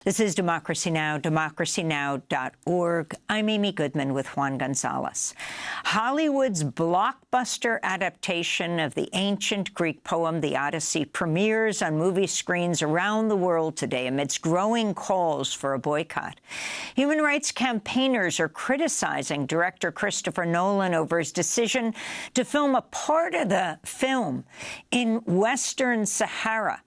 This is Democracy Now!, democracynow.org. I'm Amy Goodman with Juan Gonzalez. Hollywood's blockbuster adaptation of the ancient Greek poem, The Odyssey, premieres on movie screens around the world today amidst growing calls for a boycott. Human rights campaigners are criticizing director Christopher Nolan over his decision to film a part of the film in Western Sahara,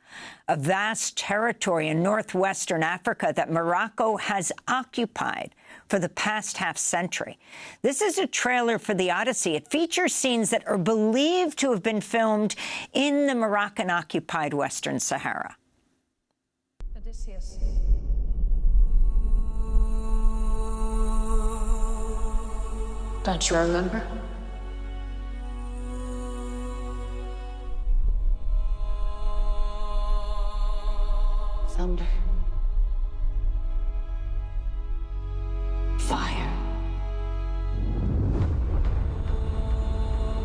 a vast territory in northwestern Africa that Morocco has occupied for the past half-century. This is a trailer for The Odyssey. It features scenes that are believed to have been filmed in the Moroccan-occupied Western Sahara. Odysseus. Don't you remember? Thunder. Fire.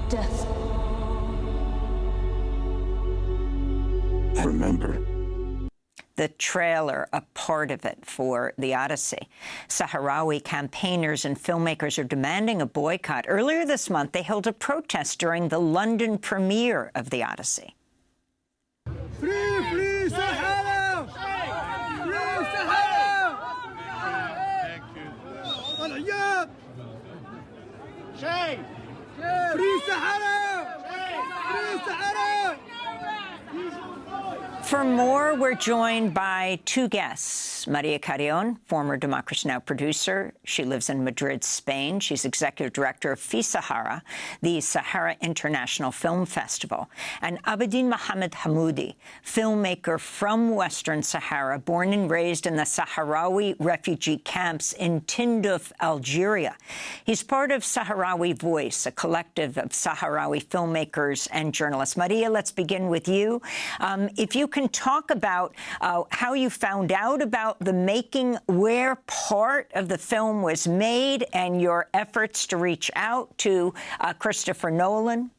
Death. I remember. The trailer, a part of it, for The Odyssey. Sahrawi campaigners and filmmakers are demanding a boycott. Earlier this month, they held a protest during the London premiere of The Odyssey. Free, free Sahara! Free Sahara! Thank you. Free Sahara! Free Sahara! For more, we're joined by two guests. María Carrión, former Democracy Now! Producer. She lives in Madrid, Spain. She's executive director of FISAHARA, the Sahara International Film Festival. And Abidin Mohamed Hamudi, filmmaker from Western Sahara, born and raised in the Sahrawi refugee camps in Tindouf, Algeria. He's part of Sahrawi Voice, a collective of Sahrawi filmmakers and journalists. María, let's begin with you. If you can talk about how you found out about the making, where part of the film was made, and your efforts to reach out to Christopher Nolan.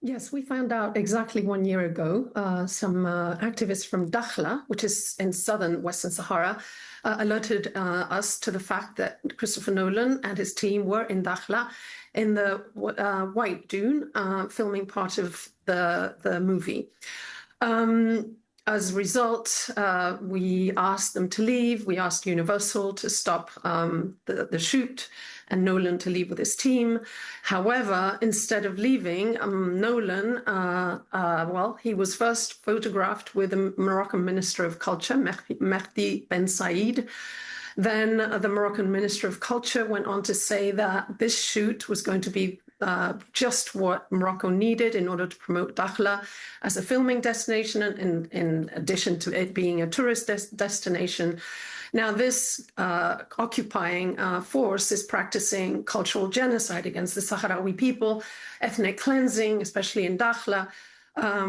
Yes, we found out exactly 1 year ago. Some activists from Dakhla, which is in southern Western Sahara, alerted us to the fact that Christopher Nolan and his team were in Dakhla in the White Dune, filming part of the movie. As a result, we asked them to leave. We asked Universal to stop the shoot and Nolan to leave with his team. However, instead of leaving, Nolan, he was first photographed with the Moroccan Minister of Culture, Mehdi Ben Said. Then the Moroccan Minister of Culture went on to say that this shoot was going to be just what Morocco needed in order to promote Dakhla as a filming destination, in addition to it being a tourist destination. Now, this occupying force is practicing cultural genocide against the Sahrawi people, ethnic cleansing, especially in Dakhla,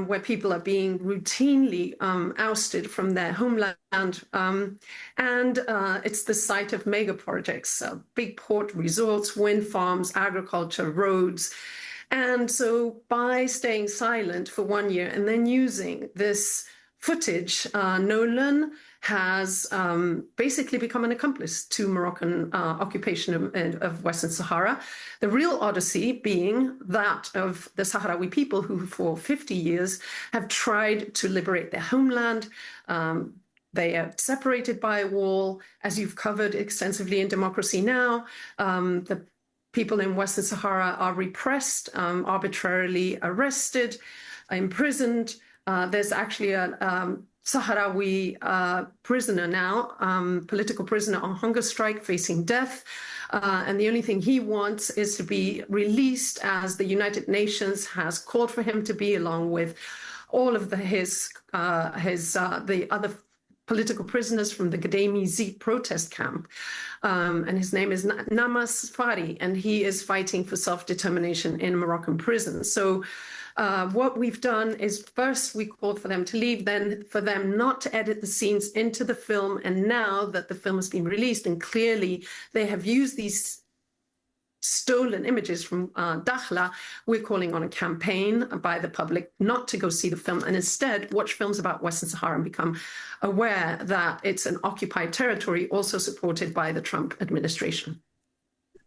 where people are being routinely ousted from their homeland. And it's the site of mega projects, big port resorts, wind farms, agriculture, roads. And so by staying silent for 1 year and then using this footage, Nolan has basically become an accomplice to Moroccan occupation of Western Sahara. The real odyssey being that of the Sahrawi people who for 50 years have tried to liberate their homeland. They are separated by a wall, as you've covered extensively in Democracy Now! The people in Western Sahara are repressed, arbitrarily arrested, imprisoned. There's actually a Sahrawi prisoner now, political prisoner on hunger strike, facing death. And the only thing he wants is to be released, as the United Nations has called for him to be, along with all of the other political prisoners from the Gademi Zit protest camp. And his name is Namas Fari, and he is fighting for self-determination in Moroccan prison. So what we've done is first we called for them to leave, then for them not to edit the scenes into the film. And now that the film has been released and clearly they have used these stolen images from Dakhla, we're calling on a campaign by the public not to go see the film and instead watch films about Western Sahara and become aware that it's an occupied territory also supported by the Trump administration.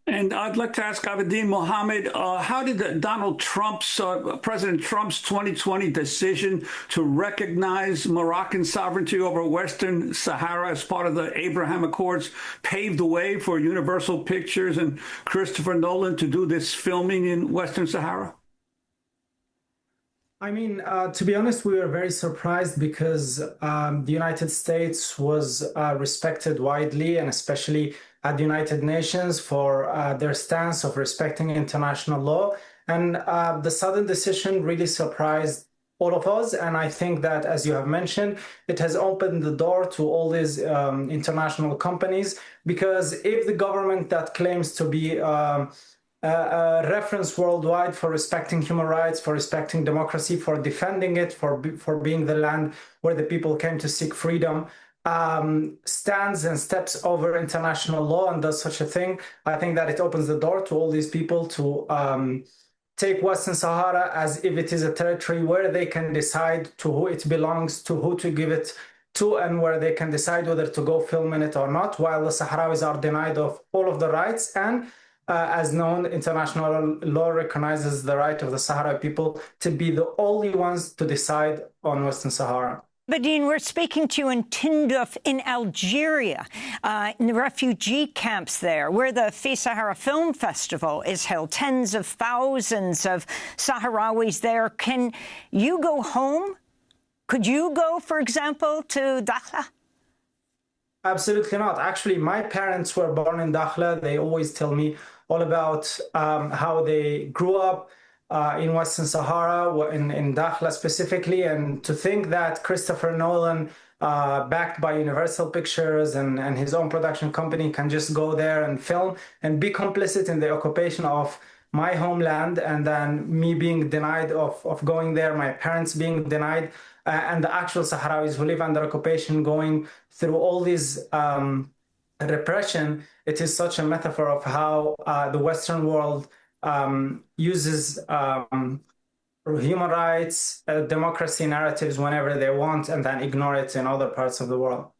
And I'd like to ask Abidin Mohamed, how did President Trump's 2020 decision to recognize Moroccan sovereignty over Western Sahara as part of the Abraham Accords pave the way for Universal Pictures and Christopher Nolan to do this filming in Western Sahara? I mean, to be honest, we were very surprised because the United States was respected widely, and especially at the United Nations for their stance of respecting international law. And the sudden decision really surprised all of us. And I think that, as you have mentioned, it has opened the door to all these international companies, because if the government that claims to be a reference worldwide for respecting human rights, for respecting democracy, for defending it, for being the land where the people came to seek freedom, stands and steps over international law and does such a thing, I think that it opens the door to all these people to take Western Sahara as if it is a territory where they can decide to who it belongs, to who to give it to, and where they can decide whether to go film in it or not, while the Sahrawis are denied of all of the rights. And as known, international law recognizes the right of the Sahrawi people to be the only ones to decide on Western Sahara. Abidin, we're speaking to you in Tindouf in Algeria, in the refugee camps there, where the Sahara Film Festival is held. Tens of thousands of Sahrawis there. Can you go home? Could you go, for example, to Dakhla? Absolutely not. Actually, my parents were born in Dakhla. They always tell me all about how they grew up in Western Sahara, in Dakhla specifically, and to think that Christopher Nolan, backed by Universal Pictures and his own production company, can just go there and film and be complicit in the occupation of my homeland, and then me being denied of going there, my parents being denied, and the actual Sahrawis who live under occupation going through all these repression. It is such a metaphor of how the Western world uses human rights, democracy narratives whenever they want, and then ignore it in other parts of the world.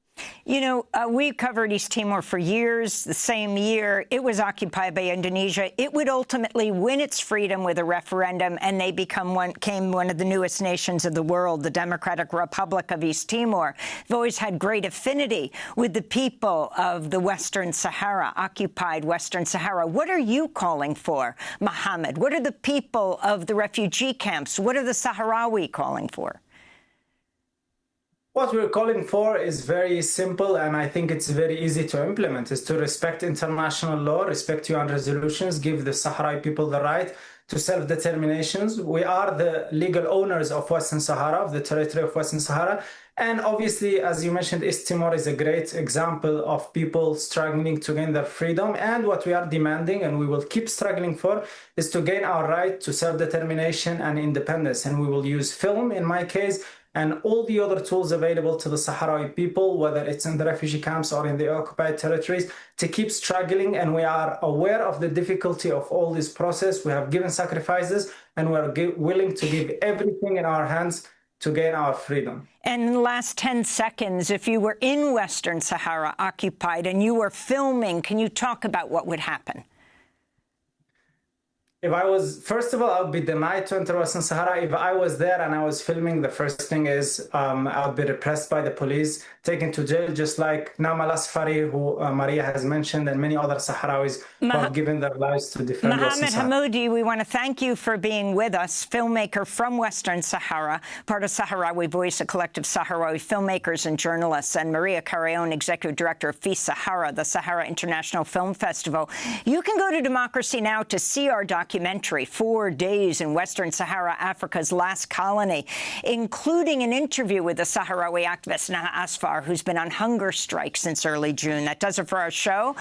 You know, we covered East Timor for years. The same year it was occupied by Indonesia, it would ultimately win its freedom with a referendum, and they became one of the newest nations of the world, the Democratic Republic of East Timor. They've always had great affinity with the people of the Western Sahara, occupied Western Sahara. What are you calling for, Mohammed? What are the people of the refugee camps? What are the Sahrawi calling for? What we're calling for is very simple, and I think it's very easy to implement, is to respect international law, respect UN resolutions, give the Sahrawi people the right to self-determinations. We are the legal owners of Western Sahara, of the territory of Western Sahara. And obviously, as you mentioned, East Timor is a great example of people struggling to gain their freedom. And what we are demanding, and we will keep struggling for, is to gain our right to self-determination and independence. And we will use film, in my case, and all the other tools available to the Sahrawi people, whether it's in the refugee camps or in the occupied territories, to keep struggling. And we are aware of the difficulty of all this process. We have given sacrifices, and we're willing to give everything in our hands to gain our freedom. And in the last 10 seconds, if you were in Western Sahara occupied and you were filming, can you talk about what would happen? If I was, first of all, I would be denied to enter Western Sahara. If I was there and I was filming, the first thing is I would be repressed by the police, taken to jail, just like Namal Asfari, who Maria has mentioned, and many other Sahrawis who have given their lives to defend Western Sahara. Mohamed Hamudi, we want to thank you for being with us, filmmaker from Western Sahara, part of Sahrawi Voice, a collective Sahrawi filmmakers and journalists, and Maria Carrión, executive director of Sahara, the Sahara International Film Festival. You can go to Democracy Now! To see our documentary, 4 days in Western Sahara, Africa's last colony, including an interview with the Sahrawi activist Naha Asfar, who's been on hunger strike since early June. That does it for our show.